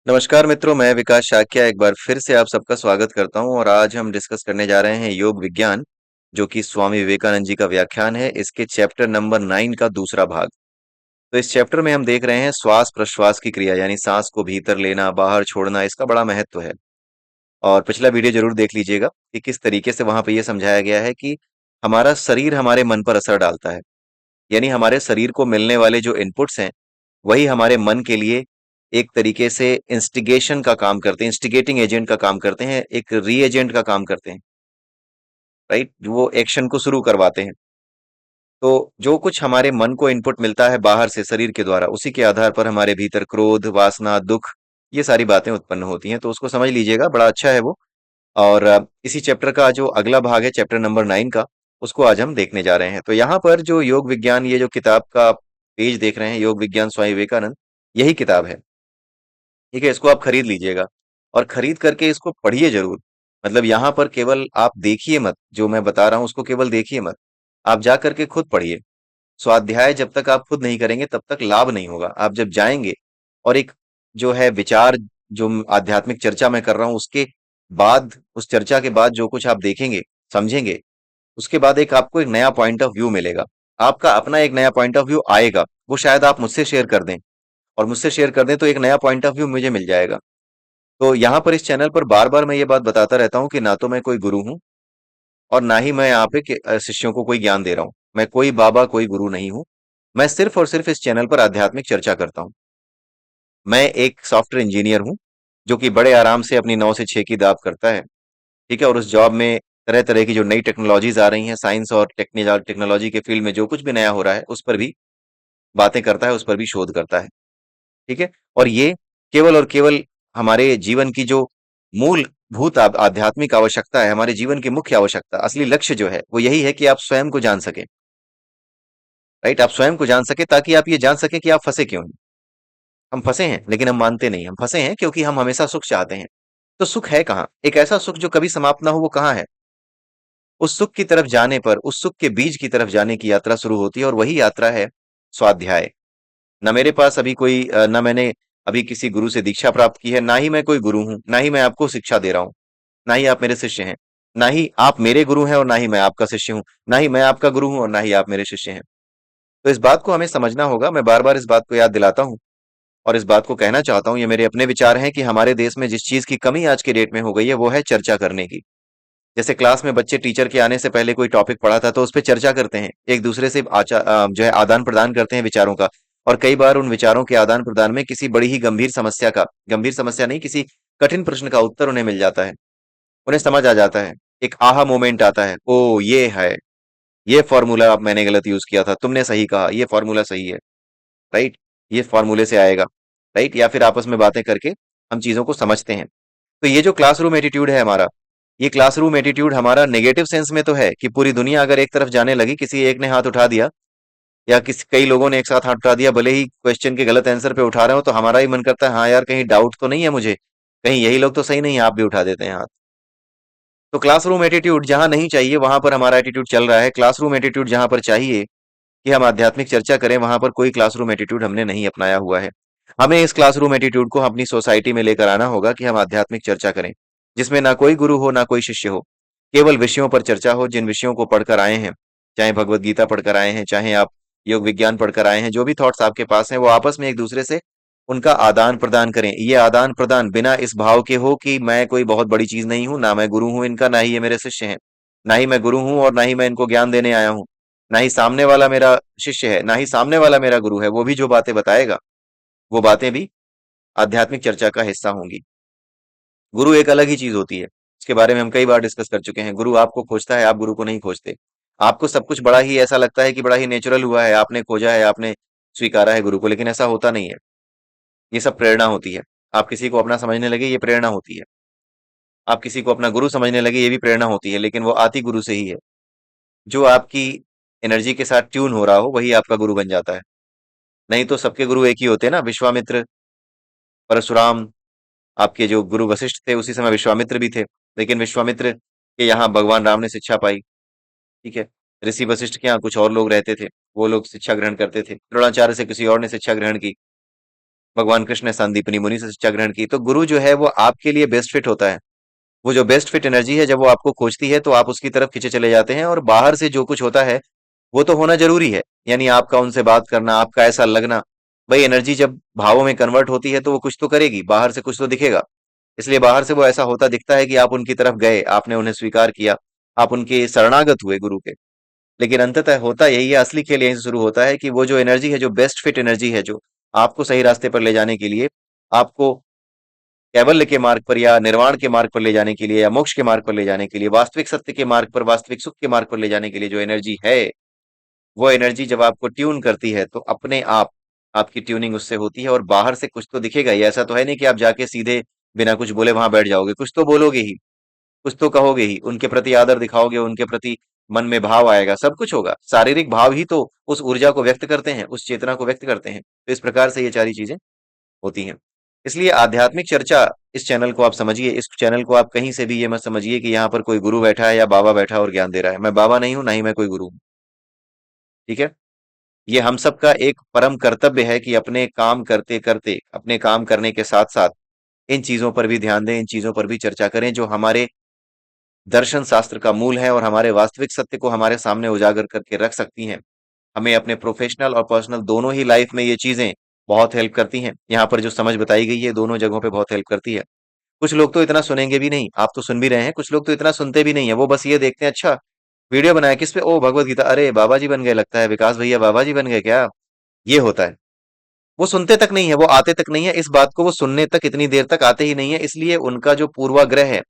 नमस्कार मित्रों, मैं विकास शाक्या एक बार फिर से आप सबका स्वागत करता हूं और आज हम डिस्कस करने जा रहे हैं योग विज्ञान, जो कि स्वामी विवेकानंद जी का व्याख्यान है। इसके चैप्टर नंबर 9 का दूसरा भाग। तो इस चैप्टर में हम देख रहे हैं श्वास प्रश्वास की क्रिया, यानी सांस को भीतर लेना बाहर छोड़ना, इसका बड़ा महत्व है। और पिछला वीडियो जरूर देख लीजिएगा कि किस तरीके से वहां पे ये समझाया गया है कि हमारा शरीर हमारे मन पर असर डालता है। यानी हमारे शरीर को मिलने वाले जो इनपुट्स हैं वही हमारे मन के लिए एक तरीके से इंस्टिगेशन का काम करते हैं, इंस्टिगेटिंग एजेंट का काम करते हैं, एक री एजेंट का काम करते हैं। राइट, वो एक्शन को शुरू करवाते हैं। तो जो कुछ हमारे मन को इनपुट मिलता है बाहर से शरीर के द्वारा, उसी के आधार पर हमारे भीतर क्रोध, वासना, दुख, ये सारी बातें उत्पन्न होती हैं। तो उसको समझ लीजिएगा, बड़ा अच्छा है वो। और इसी चैप्टर का जो अगला भाग है, चैप्टर नंबर 9 का, उसको आज हम देखने जा रहे हैं। तो यहाँ पर जो योग विज्ञान, ये जो किताब का पेज देख रहे हैं, योग विज्ञान स्वामी विवेकानंद, यही किताब है। ठीक है, इसको आप खरीद लीजिएगा और खरीद करके इसको पढ़िए जरूर। मतलब यहाँ पर केवल आप देखिए मत, जो मैं बता रहा हूँ उसको केवल देखिए मत, आप जा करके खुद पढ़िए। स्वाध्याय जब तक आप खुद नहीं करेंगे तब तक लाभ नहीं होगा। आप जब जाएंगे और एक जो है विचार, जो आध्यात्मिक चर्चा मैं कर रहा हूँ, उसके बाद, उस चर्चा के बाद जो कुछ आप देखेंगे, समझेंगे, उसके बाद एक आपको एक नया पॉइंट ऑफ व्यू मिलेगा। आपका अपना एक नया पॉइंट ऑफ व्यू आएगा, वो शायद आप मुझसे शेयर कर दें, और मुझसे शेयर कर दें तो एक नया पॉइंट ऑफ व्यू मुझे मिल जाएगा। तो यहाँ पर इस चैनल पर बार बार मैं ये बात बताता रहता हूँ कि ना तो मैं कोई गुरु हूँ और ना ही मैं यहाँ पे शिष्यों को कोई ज्ञान दे रहा हूँ। मैं कोई बाबा, कोई गुरु नहीं हूँ। मैं सिर्फ और सिर्फ इस चैनल पर आध्यात्मिक चर्चा करता हूँ। मैं एक सॉफ्टवेयर इंजीनियर हूँ, जो कि बड़े आराम से अपनी 9 से 6 की दाप करता है। ठीक है, और उस जॉब में तरह तरह की जो नई टेक्नोलॉजीज आ रही हैं, साइंस और टेक्नोलॉजी के फील्ड में जो कुछ भी नया हो रहा है, उस पर भी बातें करता है, उस पर भी शोध करता है। ठीक है, और ये केवल और केवल हमारे जीवन की जो मूलभूत आध्यात्मिक आवश्यकता है, हमारे जीवन की मुख्य आवश्यकता, असली लक्ष्य जो है वो यही है कि आप स्वयं को जान सके। राइट, आप स्वयं को जान सके ताकि आप ये जान सके कि आप फंसे क्यों हैं। हम फंसे हैं लेकिन हम मानते नहीं, हम फंसे हैं क्योंकि हम हमेशा सुख चाहते हैं। तो सुख है कहाँ? एक ऐसा सुख जो कभी समाप्त ना हो, वो कहाँ है? उस सुख की तरफ जाने पर, उस सुख के बीज की तरफ जाने की यात्रा शुरू होती है, और वही यात्रा है स्वाध्याय। ना मेरे पास अभी कोई ना मैंने अभी किसी गुरु से दीक्षा प्राप्त की है, ना ही मैं कोई गुरु हूं, ना ही मैं आपको शिक्षा दे रहा हूं, ना ही आप मेरे शिष्य हैं। ना ही आप मेरे गुरु हैं और ना ही मैं आपका शिष्य हूं। ना ही मैं आपका गुरु हूं और ना ही आप मेरे शिष्य हैं। तो इस बात को हमें समझना होगा। मैं बार बार इस बात को याद दिलाता हूं और इस बात को कहना चाहता हूं, ये मेरे अपने विचार हैं कि हमारे देश में जिस चीज की कमी आज के डेट में हो गई है, वो है चर्चा करने की। जैसे क्लास में बच्चे टीचर के आने से पहले कोई टॉपिक पढ़ा था तो उस पर चर्चा करते हैं, एक दूसरे से जो है आदान प्रदान करते हैं विचारों का। और कई बार उन विचारों के आदान प्रदान में किसी बड़ी ही गंभीर समस्या का, गंभीर समस्या नहीं, किसी कठिन प्रश्न का उत्तर उन्हें मिल जाता है। उन्हें समझ आ जाता है, एक आहा मोमेंट आता है, ओ ये है, ये फॉर्मूला अब मैंने गलत यूज किया था, तुमने सही कहा, ये फॉर्मूला सही है। राइट, ये फॉर्मूले से आएगा। राइट, या फिर आपस में बातें करके हम चीजों को समझते हैं। तो ये जो क्लासरूम एटीट्यूड है हमारा, ये क्लासरूम एटीट्यूड हमारा नेगेटिव सेंस में तो है कि पूरी दुनिया अगर एक तरफ जाने लगी, किसी एक ने हाथ उठा दिया या किसी कई लोगों ने एक साथ हाथ उठा दिया, भले ही क्वेश्चन के गलत आंसर पे उठा रहे हो, तो हमारा ही मन करता है हाँ यार, कहीं डाउट तो नहीं है मुझे, कहीं यही लोग तो सही नहीं है, आप भी उठा देते हैं हाथ। तो क्लासरूम एटीट्यूड जहां नहीं चाहिए वहां पर हमारा एटीट्यूड चल रहा है। क्लासरूम एटीट्यूड जहां पर चाहिए कि हम आध्यात्मिक चर्चा करें, वहां पर कोई क्लासरूम एटीट्यूड हमने नहीं अपनाया हुआ है। हमें इस क्लासरूम एटीट्यूड को अपनी सोसाइटी में लेकर आना होगा कि हम आध्यात्मिक चर्चा करें, जिसमें ना कोई गुरु हो ना कोई शिष्य हो, केवल विषयों पर चर्चा हो, जिन विषयों को पढ़कर आए हैं। चाहे भगवत गीता पढ़कर आए हैं, चाहे आप योग विज्ञान पढ़कर आए हैं, जो भी थॉट्स आपके पास हैं, वो आपस में एक दूसरे से उनका आदान प्रदान करें। ये आदान प्रदान बिना इस भाव के हो कि मैं कोई बहुत बड़ी चीज नहीं हूं, ना मैं गुरु हूं इनका, ना ही ये मेरे शिष्य हैं। ना ही मैं गुरु हूं और ना ही मैं इनको ज्ञान देने आया हूं। ना ही सामने वाला मेरा शिष्य है, ना ही सामने वाला मेरा गुरु है। वो भी जो बातें बताएगा, वो बातें भी आध्यात्मिक चर्चा का हिस्सा होंगी। गुरु एक अलग ही चीज होती है, इसके बारे में हम कई बार डिस्कस कर चुके हैं। गुरु आपको खोजता है, आप गुरु को नहीं खोजते। आपको सब कुछ बड़ा ही ऐसा लगता है कि बड़ा ही नेचुरल हुआ है, आपने खोजा है, आपने स्वीकारा है गुरु को, लेकिन ऐसा होता नहीं है। ये सब प्रेरणा होती है। आप किसी को अपना समझने लगे, ये प्रेरणा होती है। आप किसी को अपना गुरु समझने लगे, ये भी प्रेरणा होती है, लेकिन वो आती गुरु से ही है। जो आपकी एनर्जी के साथ ट्यून हो रहा हो, वही आपका गुरु बन जाता है। नहीं तो सबके गुरु एक ही होते हैं ना, विश्वामित्र, परशुराम। आपके जो गुरु वशिष्ठ थे, उसी समय विश्वामित्र भी थे, लेकिन विश्वामित्र के यहाँ भगवान राम ने शिक्षा पाई। ठीक है, ऋषि वशिष्ठ के यहाँ कुछ और लोग रहते थे, वो लोग शिक्षा ग्रहण करते थे, द्रोणाचार्य से किसी और ने शिक्षा ग्रहण की। भगवान कृष्ण ने सांदीपनी मुनि से शिक्षा ग्रहण की। तो गुरु जो है वो आपके लिए बेस्ट फिट होता है। वो जो बेस्ट फिट एनर्जी है, जब वो आपको खोजती है तो आप उसकी तरफ खींचे चले जाते हैं, और बाहर से जो कुछ होता है वो तो होना जरूरी है। यानी आपका उनसे बात करना, आपका ऐसा लगना, भाई एनर्जी जब भावों में कन्वर्ट होती है तो वो कुछ तो करेगी, बाहर से कुछ तो दिखेगा। इसलिए बाहर से वो ऐसा होता दिखता है कि आप उनकी तरफ गए, आपने उन्हें स्वीकार किया, आप उनके शरणागत हुए गुरु के। लेकिन अंततः होता यही है, असली खेल यहीं से शुरू होता है कि वो जो एनर्जी है, जो बेस्ट फिट एनर्जी है, जो आपको सही रास्ते पर ले जाने के लिए, आपको कैवल्य के मार्ग पर या निर्वाण के मार्ग पर ले जाने के लिए या मोक्ष के मार्ग पर ले जाने के लिए, वास्तविक सत्य के मार्ग पर, वास्तविक सुख के मार्ग पर ले जाने के लिए जो एनर्जी है, वो एनर्जी जब आपको ट्यून करती है तो अपने आप आपकी ट्यूनिंग उससे होती है, और बाहर से कुछ तो दिखेगा ही। ऐसा तो है नहीं कि आप जाके सीधे बिना कुछ बोले वहां बैठ जाओगे, कुछ तो बोलोगे ही, कुछ तो कहोगे ही, उनके प्रति आदर दिखाओगे, उनके प्रति मन में भाव आएगा, सब कुछ होगा। शारीरिक भाव ही तो उस ऊर्जा को व्यक्त करते हैं, उस चेतना को व्यक्त करते हैं। तो इस प्रकार से ये सारी चीजें होती हैं। इसलिए आध्यात्मिक चर्चा, इस चैनल को आप समझिए, इस चैनल को आप कहीं से भी ये मत समझिए कि यहाँ पर कोई गुरु बैठा है या बाबा बैठा है और ज्ञान दे रहा है। मैं बाबा नहीं हूं, ना ही मैं कोई गुरु हूं। ठीक है। ये हम सबका एक परम कर्तव्य है कि अपने काम करते करते, अपने काम करने के साथ साथ इन चीजों पर भी ध्यान दें, इन चीजों पर भी चर्चा करें जो हमारे दर्शन शास्त्र का मूल है और हमारे वास्तविक सत्य को हमारे सामने उजागर करके रख सकती हैं। हमें अपने प्रोफेशनल और पर्सनल दोनों ही लाइफ में ये चीजें बहुत हेल्प करती हैं। यहाँ पर जो समझ बताई गई है दोनों जगहों पे बहुत हेल्प करती है। कुछ लोग तो इतना सुनेंगे भी नहीं, आप तो सुन भी रहे हैं, कुछ लोग तो इतना सुनते भी नहीं है, वो बस ये देखते हैं, अच्छा वीडियो बनाया किस पे, ओ भगवत गीता, अरे बाबा जी बन गए, लगता है विकास भैया बाबा जी बन गए क्या। ये होता है। वो सुनते तक नहीं है, वो आते तक नहीं है, इस बात को वो सुनने तक इतनी देर तक आते ही नहीं है। इसलिए उनका जो पूर्वाग्रह है,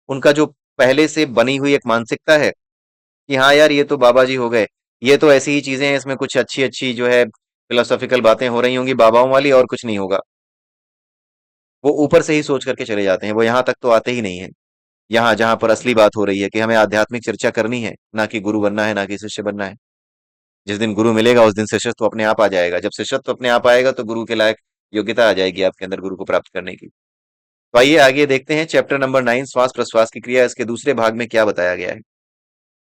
उनका जो पहले से बनी हुई एक मानसिकता है कि हाँ यार ये तो बाबा जी हो गए, ये तो ऐसी ही चीजें हैं, इसमें कुछ अच्छी अच्छी जो है फिलोसॉफिकल बातें हो रही होंगी बाबाओं वाली, और कुछ नहीं होगा। वो ऊपर से ही सोच करके चले जाते हैं, वो यहाँ तक तो आते ही नहीं है। यहाँ जहां पर असली बात हो रही है कि हमें आध्यात्मिक चर्चा करनी है, ना कि गुरु बनना है, ना कि शिष्य बनना है। जिस दिन गुरु मिलेगा उस दिन शिष्यत्व अपने आप आ जाएगा। जब शिष्यत्व अपने आप आएगा तो गुरु के लायक योग्यता आ जाएगी आपके अंदर गुरु को प्राप्त करने की। तो आइए आगे देखते हैं चैप्टर नंबर 9, श्वास प्रश्वास की क्रिया, इसके दूसरे भाग में क्या बताया गया है।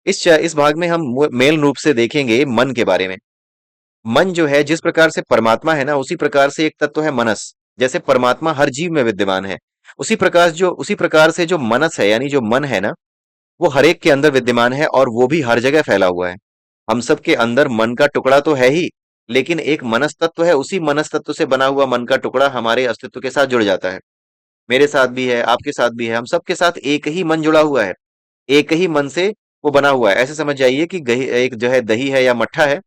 इस भाग में हम मेल रूप से देखेंगे मन के बारे में। मन जो है, जिस प्रकार से परमात्मा है ना, उसी प्रकार से एक तत्व है मनस। जैसे परमात्मा हर जीव में विद्यमान है, उसी प्रकार से जो मनस है, यानी जो मन है ना, वो हर एक के अंदर विद्यमान है, और वो भी हर जगह फैला हुआ है। हम सब के अंदर मन का टुकड़ा तो है ही, लेकिन एक मनस तत्व है, उसी मनस तत्व से बना हुआ मन का टुकड़ा हमारे अस्तित्व के साथ जुड़ जाता है। मेरे साथ भी है, आपके साथ भी है, हम सबके साथ एक ही मन जुड़ा हुआ है। एक ही मन से वो बना हुआ है। ऐसे समझ जाइए कि एक जो है दही है या मट्ठा है,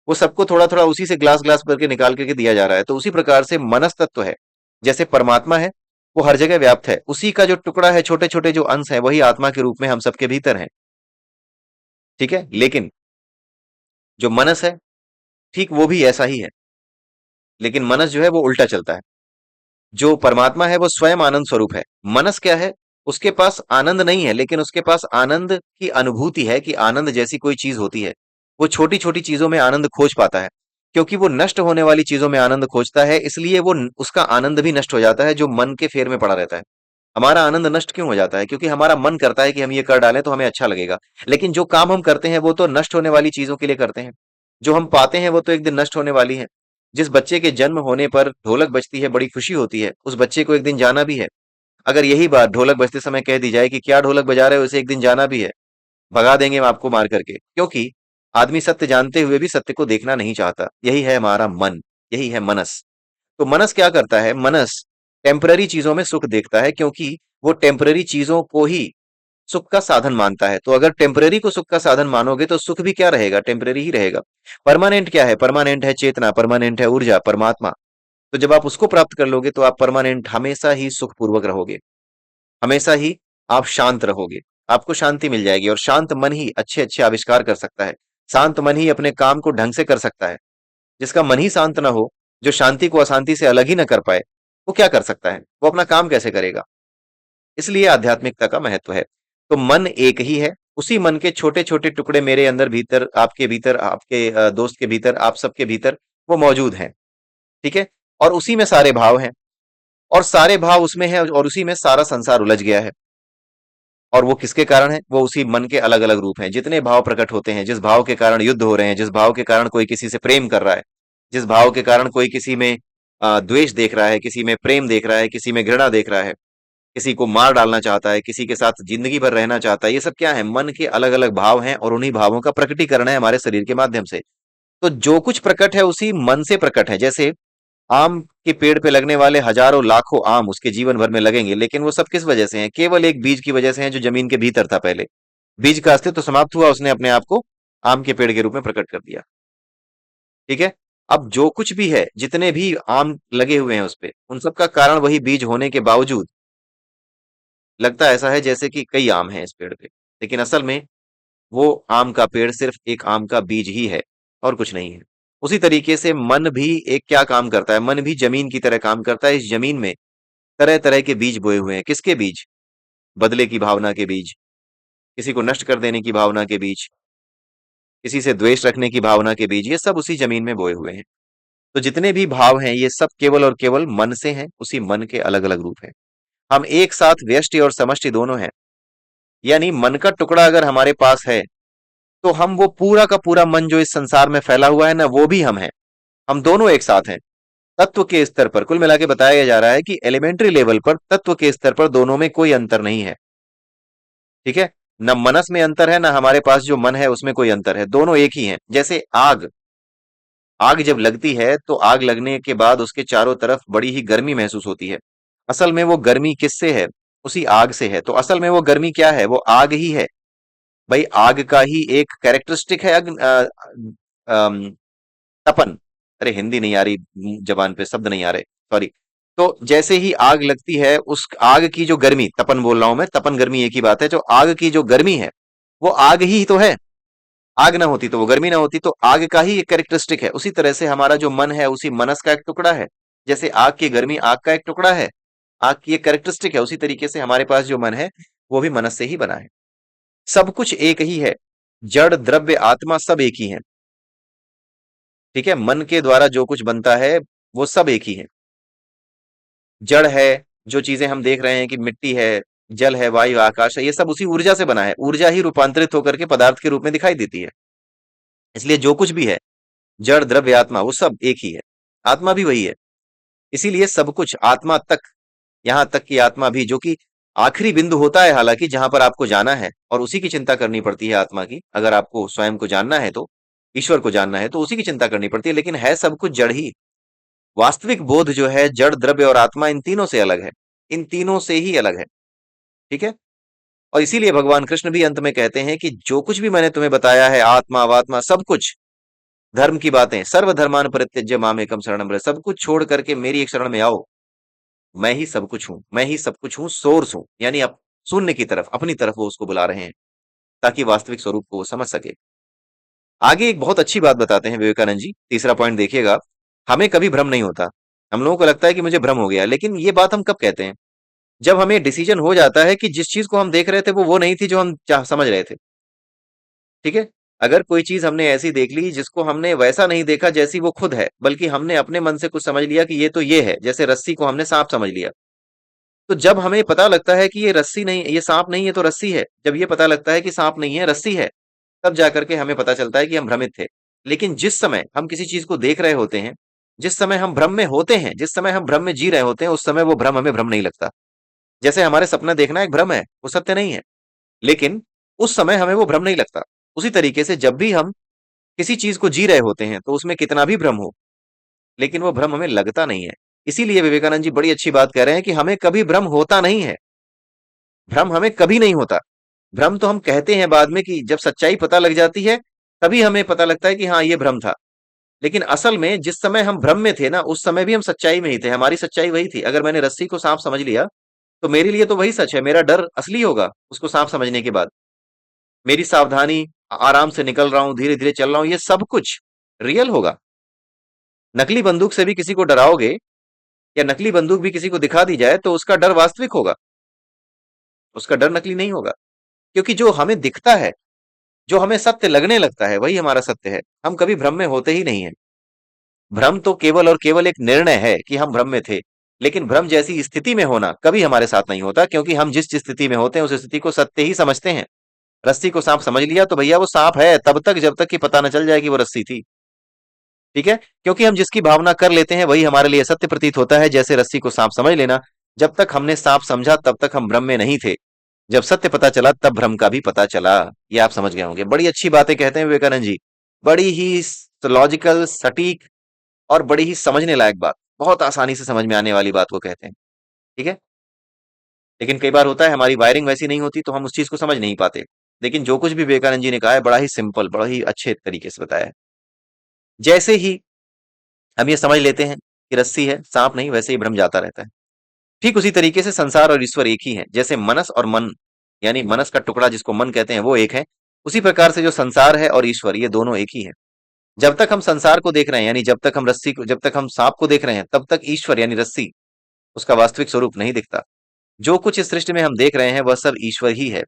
वो सबको थोड़ा थोड़ा उसी से ग्लास ग्लास करके निकाल करके दिया जा रहा है। तो उसी प्रकार से मनस तत्व है, जैसे परमात्मा है, वो हर जगह व्याप्त है, उसी का जो टुकड़ा है, छोटे छोटे जो अंश है, वही आत्मा के रूप में हम सबके भीतर है। ठीक है। लेकिन जो मनस है, ठीक वो भी ऐसा ही है, लेकिन मनस जो है वो उल्टा चलता है। जो परमात्मा है वो स्वयं आनंद स्वरूप है। मनस क्या है, उसके पास आनंद नहीं है, लेकिन उसके पास आनंद की अनुभूति है कि आनंद जैसी कोई चीज होती है। वो छोटी छोटी चीजों में आनंद खोज पाता है, क्योंकि वो नष्ट होने वाली चीजों में आनंद खोजता है, इसलिए उसका आनंद भी नष्ट हो जाता है, जो मन के फेर में पड़ा रहता है। हमारा आनंद नष्ट क्यों हो जाता है? क्योंकि हमारा मन करता है कि हम ये कर डालें तो हमें अच्छा लगेगा। लेकिन जो काम हम करते हैं वो तो नष्ट होने वाली चीजों के लिए करते हैं। जो हम पाते हैं वो तो एक दिन नष्ट होने वाली है। जिस बच्चे के जन्म होने पर ढोलक बजती है, बड़ी खुशी होती है, उस बच्चे को एक दिन जाना भी है। अगर यही बात ढोलक बजते समय कह दी जाए कि क्या ढोलक बजा रहे हो, उसे एक दिन जाना भी है, भगा देंगे हम आपको मार करके। क्योंकि आदमी सत्य जानते हुए भी सत्य को देखना नहीं चाहता। यही है हमारा मन, यही है मनस। तो मनस क्या करता है? मनस टेम्पररी चीजों में सुख देखता है, क्योंकि वो टेम्पररी चीजों को ही सुख का साधन मानता है। तो अगर टेम्पररी को सुख का साधन मानोगे तो सुख भी क्या रहेगा? टेम्पररी ही रहेगा। परमानेंट क्या है? परमानेंट है चेतना, परमानेंट है ऊर्जा, परमात्मा। तो जब आप उसको प्राप्त कर लोगे तो आप परमानेंट हमेशा ही सुखपूर्वक रहोगे, हमेशा ही आप शांत रहोगे, आपको शांति मिल जाएगी। और शांत मन ही अच्छे अच्छे आविष्कार कर सकता है। शांत मन ही अपने काम को ढंग से कर सकता है। जिसका मन ही शांत ना हो, जो शांति को अशांति से अलग ही ना कर पाए, वो क्या कर सकता है? वो अपना काम कैसे करेगा? इसलिए आध्यात्मिकता का महत्व है। तो मन एक ही है, उसी मन के छोटे छोटे टुकड़े मेरे अंदर भीतर, आपके भीतर, आपके दोस्त के भीतर, आप सबके भीतर वो मौजूद हैं। ठीक है। और उसी में सारे भाव हैं, और सारे भाव उसमें है, और उसी में सारा संसार उलझ गया है। और वो किसके कारण है? वो उसी मन के अलग अलग रूप हैं। जितने भाव प्रकट होते हैं, जिस भाव के कारण युद्ध हो रहे हैं, जिस भाव के कारण कोई किसी से प्रेम कर रहा है, जिस भाव के कारण कोई किसी में द्वेष देख रहा है, किसी में प्रेम देख रहा है, किसी में घृणा देख रहा है, किसी को मार डालना चाहता है, किसी के साथ जिंदगी भर रहना चाहता है। ये सब क्या है? मन के अलग अलग भाव हैं और उन्हीं भावों का प्रकटीकरण है हमारे शरीर के माध्यम से। तो जो कुछ प्रकट है उसी मन से प्रकट है। जैसे आम के पेड़ पे लगने वाले हजारों लाखों आम उसके जीवन भर में लगेंगे, लेकिन वो सब किस वजह से हैं? केवल एक बीज की वजह से हैं जो जमीन के भीतर था पहले। बीज का अस्तित्व समाप्त हुआ, उसने अपने आप को आम के पेड़ के रूप में प्रकट कर दिया। ठीक है। अब जो कुछ भी है, जितने भी आम लगे हुए हैं उस पे, उन सब का कारण वही बीज होने के बावजूद लगता ऐसा है जैसे कि कई आम हैं इस पेड़ पे, लेकिन असल में वो आम का पेड़ सिर्फ एक आम का बीज ही है और कुछ नहीं है। उसी तरीके से मन भी एक क्या काम करता है? मन भी जमीन की तरह काम करता है। इस जमीन में तरह तरह के बीज बोए हुए हैं। किसके बीज? बदले की भावना के बीज, किसी को नष्ट कर देने की भावना के बीज, किसी से द्वेष रखने की भावना के बीज, ये सब उसी जमीन में बोए हुए हैं। तो जितने भी भाव हैं ये सब केवल और केवल मन से हैं, उसी मन के अलग अलग रूप हैं। हम एक साथ व्यष्टि और समष्टि दोनों हैं। यानी मन का टुकड़ा अगर हमारे पास है तो हम वो पूरा का पूरा मन जो इस संसार में फैला हुआ है ना, वो भी हम हैं। हम दोनों एक साथ हैं। तत्व के स्तर पर कुल मिला के बताया जा रहा है कि एलिमेंट्री लेवल पर तत्व के स्तर पर दोनों में कोई अंतर नहीं है। ठीक है। न मनस में अंतर है, ना हमारे पास जो मन है उसमें कोई अंतर है। दोनों एक ही हैं। जैसे आग, आग जब लगती है तो आग लगने के बाद उसके चारों तरफ बड़ी ही गर्मी महसूस होती है। असल में वो गर्मी किससे है? उसी आग से है। तो असल में वो गर्मी क्या है? वो आग ही है। भाई आग का ही एक कैरेक्टरिस्टिक है तपन। अरे हिंदी नहीं आ रही, जबान पे शब्द नहीं आ रहे, सॉरी। तो जैसे ही आग लगती है, उस आग की जो गर्मी, तपन बोल रहा हूं मैं, तपन गर्मी एक ही बात है। जो आग की जो गर्मी है वो आग ही तो है। आग ना होती तो वो गर्मी ना होती। तो आग का ही एक कैरेक्टरिस्टिक है। उसी तरह से हमारा जो मन है उसी मनस का एक टुकड़ा है। जैसे आग की गर्मी आग का एक टुकड़ा है, आग की एक कैरेक्टरिस्टिक है, उसी तरीके से हमारे पास जो मन है वो भी मनस से ही बना है। सब कुछ एक ही है। जड़ द्रव्य आत्मा सब एक ही है। ठीक है। मन के द्वारा जो कुछ बनता है वो सब एक ही है। जड़ है, जो चीजें हम देख रहे हैं कि मिट्टी है, जल है, वायु, आकाश है, ये सब उसी ऊर्जा से बना है। ऊर्जा ही रूपांतरित होकर के पदार्थ के रूप में दिखाई देती है। इसलिए जो कुछ भी है, जड़ द्रव्य आत्मा, वो सब एक ही है। आत्मा भी वही है। इसीलिए सब कुछ आत्मा तक, यहां तक कि आत्मा भी, जो कि आखिरी बिंदु होता है हालांकि, जहां पर आपको जाना है और उसी की चिंता करनी पड़ती है आत्मा की। अगर आपको स्वयं को जानना है तो, ईश्वर को जानना है तो उसी की चिंता करनी पड़ती है, लेकिन है सब कुछ जड़ ही। वास्तविक बोध जो है जड़ द्रव्य और आत्मा, इन तीनों से अलग है। इन तीनों से ही अलग है। ठीक है। और इसीलिए भगवान कृष्ण भी अंत में कहते हैं कि जो कुछ भी मैंने तुम्हें बताया है, आत्मा वात्मा सब कुछ, धर्म की बातें, सर्वधर्मान परित्यज्य माम एकम शरणम व्रज, सब कुछ छोड़ करके मेरी एक शरण में आओ। मैं ही सब कुछ हूं, मैं ही सब कुछ हूं, सोर्स हूं। यानी अब शून्य की तरफ, अपनी तरफ वो उसको बुला रहे हैं, ताकि वास्तविक स्वरूप को वो समझ सके। आगे एक बहुत अच्छी बात बताते हैं विवेकानंद जी, तीसरा पॉइंट देखिएगा। हमें कभी भ्रम नहीं होता। हम लोगों को लगता है कि मुझे भ्रम हो गया, लेकिन ये बात हम कब कहते हैं? जब हमें डिसीजन हो जाता है कि जिस चीज को हम देख रहे थे वो नहीं थी जो हम समझ रहे थे। ठीक है। अगर कोई चीज हमने ऐसी देख ली जिसको हमने वैसा नहीं देखा जैसी वो खुद है, बल्कि हमने अपने मन से कुछ समझ लिया कि ये तो ये है, जैसे रस्सी को हमने सांप समझ लिया। तो जब हमें पता लगता है कि ये रस्सी नहीं, ये सांप नहीं है तो रस्सी है, जब ये पता लगता है कि सांप नहीं है रस्सी है, तब जाकर के हमें पता चलता है कि हम भ्रमित थे। लेकिन जिस समय हम किसी चीज को देख रहे होते हैं, जिस समय हम भ्रम में होते हैं, जिस समय हम भ्रम में जी रहे होते हैं, उस समय वो भ्रम हमें भ्रम नहीं लगता। जैसे हमारे सपना देखना एक भ्रम है, वो सत्य नहीं है, लेकिन उस समय हमें वो भ्रम नहीं लगता। उसी तरीके से जब भी हम किसी चीज को जी रहे होते हैं तो उसमें कितना भी भ्रम हो, लेकिन वो भ्रम हमें लगता नहीं है। इसीलिए विवेकानंद जी बड़ी अच्छी बात कह रहे हैं कि हमें कभी भ्रम होता नहीं है। भ्रम हमें कभी नहीं होता। भ्रम तो हम कहते हैं बाद में, कि जब सच्चाई पता लग जाती है तभी हमें पता लगता है कि हाँ ये भ्रम था। लेकिन असल में जिस समय हम भ्रम में थे ना, उस समय भी हम सच्चाई में ही थे। हमारी सच्चाई वही थी। अगर मैंने रस्सी को सांप समझ लिया तो मेरे लिए तो वही सच है। मेरा डर असली होगा उसको सांप समझने के बाद। मेरी सावधानी, आराम से निकल रहा हूं, धीरे धीरे चल रहा हूं, ये सब कुछ रियल होगा। नकली बंदूक से भी किसी को डराओगे, या नकली बंदूक भी किसी को दिखा दी जाए, तो उसका डर वास्तविक होगा, उसका डर नकली नहीं होगा। क्योंकि जो हमें दिखता है, जो हमें सत्य लगने लगता है, वही हमारा सत्य है। हम कभी भ्रम में होते ही नहीं है। भ्रम तो केवल और केवल एक निर्णय है कि हम भ्रम में थे। लेकिन भ्रम जैसी स्थिति में होना कभी हमारे साथ नहीं होता, क्योंकि हम जिस स्थिति में होते हैं उस स्थिति को सत्य ही समझते हैं। रस्सी को सांप समझ लिया तो भैया वो सांप है तब तक, जब तक कि पता न चल जाए कि वो रस्सी थी। ठीक है, क्योंकि हम जिसकी भावना कर लेते हैं वही हमारे लिए सत्य प्रतीत होता है। जैसे रस्सी को सांप समझ लेना, जब तक हमने सांप समझा तब तक हम भ्रम में नहीं थे, जब सत्य पता चला तब भ्रम का भी पता चला। ये आप समझ गए होंगे। बड़ी अच्छी बातें कहते हैं विवेकानंद जी, बड़ी ही लॉजिकल, सटीक और बड़ी ही समझने लायक बात, बहुत आसानी से समझ में आने वाली बात को कहते हैं। ठीक है, लेकिन कई बार होता है हमारी वायरिंग वैसी नहीं होती तो हम उस चीज को समझ नहीं पाते। लेकिन जो कुछ भी विवेकानंद जी ने कहा है बड़ा ही सिंपल, बड़ा ही अच्छे तरीके से बताया है। जैसे ही हम ये समझ लेते हैं कि रस्सी है सांप नहीं, वैसे ही भ्रम जाता रहता है। ठीक उसी तरीके से संसार और ईश्वर एक ही है। जैसे मनस और मन, यानी मनस का टुकड़ा जिसको मन कहते हैं वो एक है, उसी प्रकार से जो संसार है और ईश्वर ये दोनों एक ही है। जब तक हम संसार को देख रहे हैं, यानी जब तक हम सांप को देख रहे हैं, तब तक ईश्वर यानी रस्सी उसका वास्तविक स्वरूप नहीं दिखता। जो कुछ इस सृष्टि में हम देख रहे हैं वह सब ईश्वर ही है।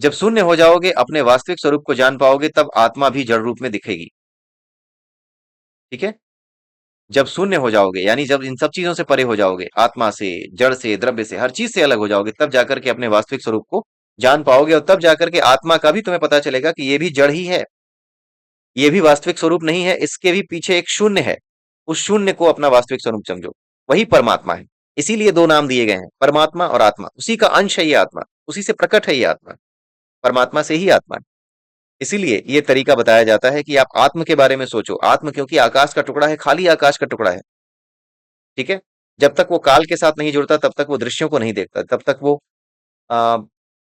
जब शून्य हो जाओगे, अपने वास्तविक स्वरूप को जान पाओगे, तब आत्मा भी जड़ रूप में दिखेगी। ठीक है, जब शून्य हो जाओगे यानी जब इन सब चीजों से परे हो जाओगे, आत्मा से, जड़ से, द्रव्य से, हर चीज से अलग हो जाओगे, तब जाकर के अपने वास्तविक स्वरूप को जान पाओगे। और तब जाकर के आत्मा का भी तुम्हें पता चलेगा कि ये भी जड़ ही है, ये भी वास्तविक स्वरूप नहीं है, इसके भी पीछे एक शून्य है। उस शून्य को अपना वास्तविक स्वरूप समझो, वही परमात्मा है। इसीलिए दो नाम दिए गए हैं, परमात्मा और आत्मा। उसी का अंश है ये आत्मा, उसी से प्रकट है ये आत्मा, परमात्मा से ही आत्मा है। इसीलिए ये तरीका बताया जाता है कि आप आत्म के बारे में सोचो। आत्म क्योंकि आकाश का टुकड़ा है, खाली आकाश का टुकड़ा है। ठीक है, जब तक वो काल के साथ नहीं जुड़ता तब तक वो दृश्यों को नहीं देखता, तब तक वो आ,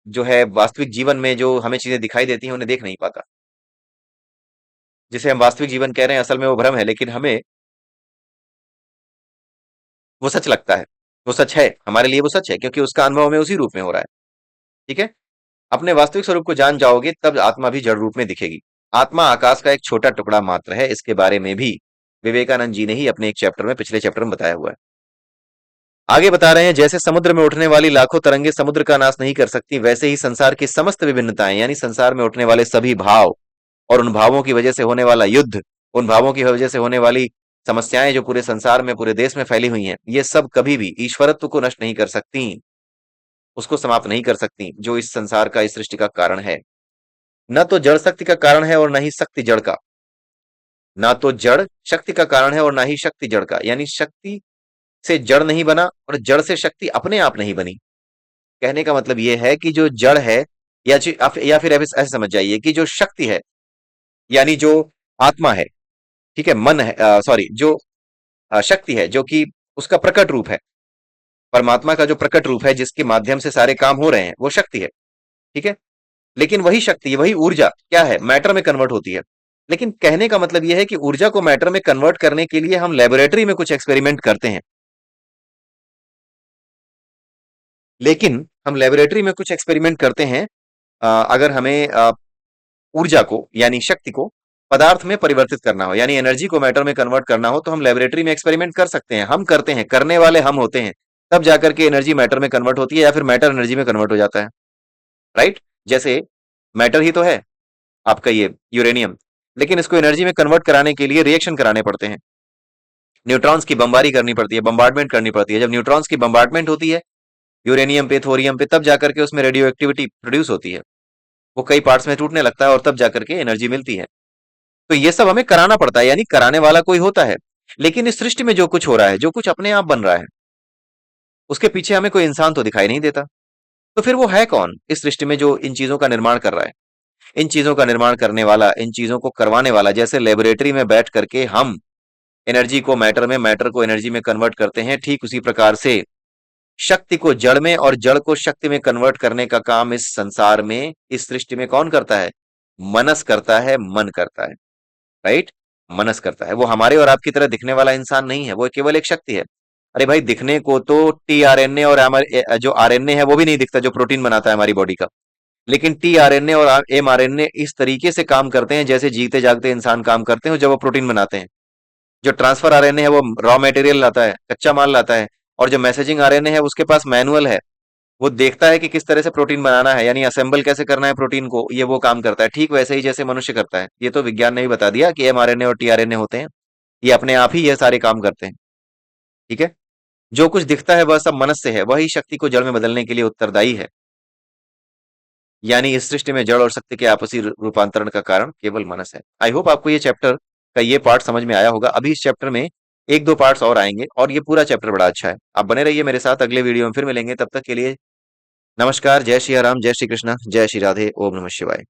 जो है वास्तविक जीवन में जो हमें चीजें दिखाई देती हैं उन्हें देख नहीं पाता। जिसे हम वास्तविक जीवन कह रहे हैं असल में वो भ्रम है, लेकिन हमें वो सच लगता है। वो सच है, हमारे लिए वो सच है क्योंकि उसका अनुभव हमें उसी रूप में हो रहा है। ठीक है, अपने वास्तविक स्वरूप को जान जाओगे तब आत्मा भी जड़ रूप में दिखेगी। आत्मा आकाश का एक छोटा टुकड़ा मात्र है, इसके बारे में भी विवेकानंद जी ने ही अपने एक चैप्टर में, पिछले चैप्टर में बताया हुआ है। आगे बता रहे हैं, जैसे समुद्र में उठने वाली लाखों तरंगे समुद्र का नाश नहीं कर सकती, वैसे ही संसार की समस्त विभिन्नताएं, यानी संसार में उठने वाले सभी भाव और उन भावों की वजह से होने वाला युद्ध, उन भावों की वजह से होने वाली समस्याएं जो पूरे संसार में, पूरे देश में फैली हुई हैं, ये सब कभी भी ईश्वरत्व को नष्ट नहीं कर सकती, उसको समाप्त नहीं कर सकती, जो इस संसार का, इस सृष्टि का कारण है। न तो जड़ शक्ति का कारण है और न ही शक्ति जड़ का। ना तो जड़ शक्ति का कारण है और ना ही शक्ति जड़ का, यानी शक्ति से जड़ नहीं बना और जड़ से शक्ति अपने आप नहीं बनी। कहने का मतलब यह है कि जो जड़ है, या फिर ऐसे समझ जाइए कि जो शक्ति है, यानी जो आत्मा है, ठीक है, मन है, सॉरी, जो शक्ति है जो कि उसका प्रकट रूप है, परमात्मा का जो प्रकट रूप है जिसके माध्यम से सारे काम हो रहे हैं, वो शक्ति है। ठीक है, लेकिन वही शक्ति, वही ऊर्जा क्या है, मैटर में कन्वर्ट होती है। लेकिन कहने का मतलब यह है कि ऊर्जा को मैटर में कन्वर्ट करने के लिए हम लेबोरेटरी में कुछ एक्सपेरिमेंट करते हैं। लेकिन हम लेबोरेटरी में कुछ एक्सपेरिमेंट करते हैं, अगर हमें ऊर्जा को यानी शक्ति को पदार्थ में परिवर्तित करना हो, यानी एनर्जी को मैटर में कन्वर्ट करना हो, तो हम लेबोरेटरी में एक्सपेरिमेंट कर सकते हैं। हम करते हैं, करने वाले हम होते हैं। तब जाकर के एनर्जी मैटर में कन्वर्ट होती है या फिर मैटर एनर्जी में कन्वर्ट हो जाता है। राइट, जैसे मैटर ही तो है आपका ये यूरेनियम, लेकिन इसको एनर्जी में कन्वर्ट कराने के लिए रिएक्शन कराने पड़ते हैं, न्यूट्रॉन्स की बमबारी करनी पड़ती है, बम्बार्डमेंट करनी पड़ती है। जब न्यूट्रॉन्स की बम्बार्डमेंट होती है यूरेनियम पे, थोरियम पे, तब जाकर के उसमें रेडियो एक्टिविटी प्रोड्यूस होती है, वो कई पार्ट्स में टूटने लगता है और तब जाकर के एनर्जी मिलती है। तो ये सब हमें कराना पड़ता है, यानी कराने वाला कोई होता है। लेकिन इस सृष्टि में जो कुछ हो रहा है, जो कुछ अपने आप बन रहा है, उसके पीछे हमें कोई इंसान तो दिखाई नहीं देता। तो फिर वो है कौन इस सृष्टि में जो इन चीजों का निर्माण कर रहा है, इन चीजों का निर्माण करने वाला, इन चीजों को करवाने वाला? जैसे लेबोरेटरी में बैठ करके हम एनर्जी को मैटर में, मैटर को एनर्जी में कन्वर्ट करते हैं, ठीक उसी प्रकार से शक्ति को जड़ में और जड़ को शक्ति में कन्वर्ट करने का काम इस संसार में, इस सृष्टि में कौन करता है? मनस करता है, मन करता है। राइट, मनस करता है। वो हमारे और आपकी तरह दिखने वाला इंसान नहीं है, वो केवल एक शक्ति है। अरे भाई, दिखने को तो टीआरएनए और जो आरएनए है वो भी नहीं दिखता, जो प्रोटीन बनाता है हमारी बॉडी का। लेकिन टीआरएनए और एमआरएनए इस तरीके से काम करते हैं जैसे जीते जागते इंसान काम करते हैं जब वो प्रोटीन बनाते हैं। जो ट्रांसफर आरएनए है वो रॉ मटेरियल लाता है, कच्चा माल लाता है। और जो मैसेजिंग आरएनए है उसके पास मैनुअल है, वो देखता है कि किस तरह से प्रोटीन बनाना है, यानी असेंबल कैसे करना है प्रोटीन को, ये वो काम करता है। ठीक वैसे ही जैसे मनुष्य करता है। ये तो विज्ञान ने भी बता दिया कि एमआरएनए और टीआरएनए होते हैं, ये अपने आप ही ये सारे काम करते हैं। ठीक है, जो कुछ दिखता है वह सब मनस से है, वही शक्ति को जड़ में बदलने के लिए उत्तरदायी है। यानी इस सृष्टि में जड़ और शक्ति के आपसी रूपांतरण का कारण केवल मनस है। आई होप आपको ये चैप्टर का ये पार्ट समझ में आया होगा। अभी इस चैप्टर में एक दो पार्ट्स और आएंगे और ये पूरा चैप्टर बड़ा अच्छा है। आप बने रहिए मेरे साथ, अगले वीडियो में फिर मिलेंगे। तब तक के लिए नमस्कार, जय श्री राम, जय श्री कृष्णा, जय श्री राधे, ओम नमः शिवाय।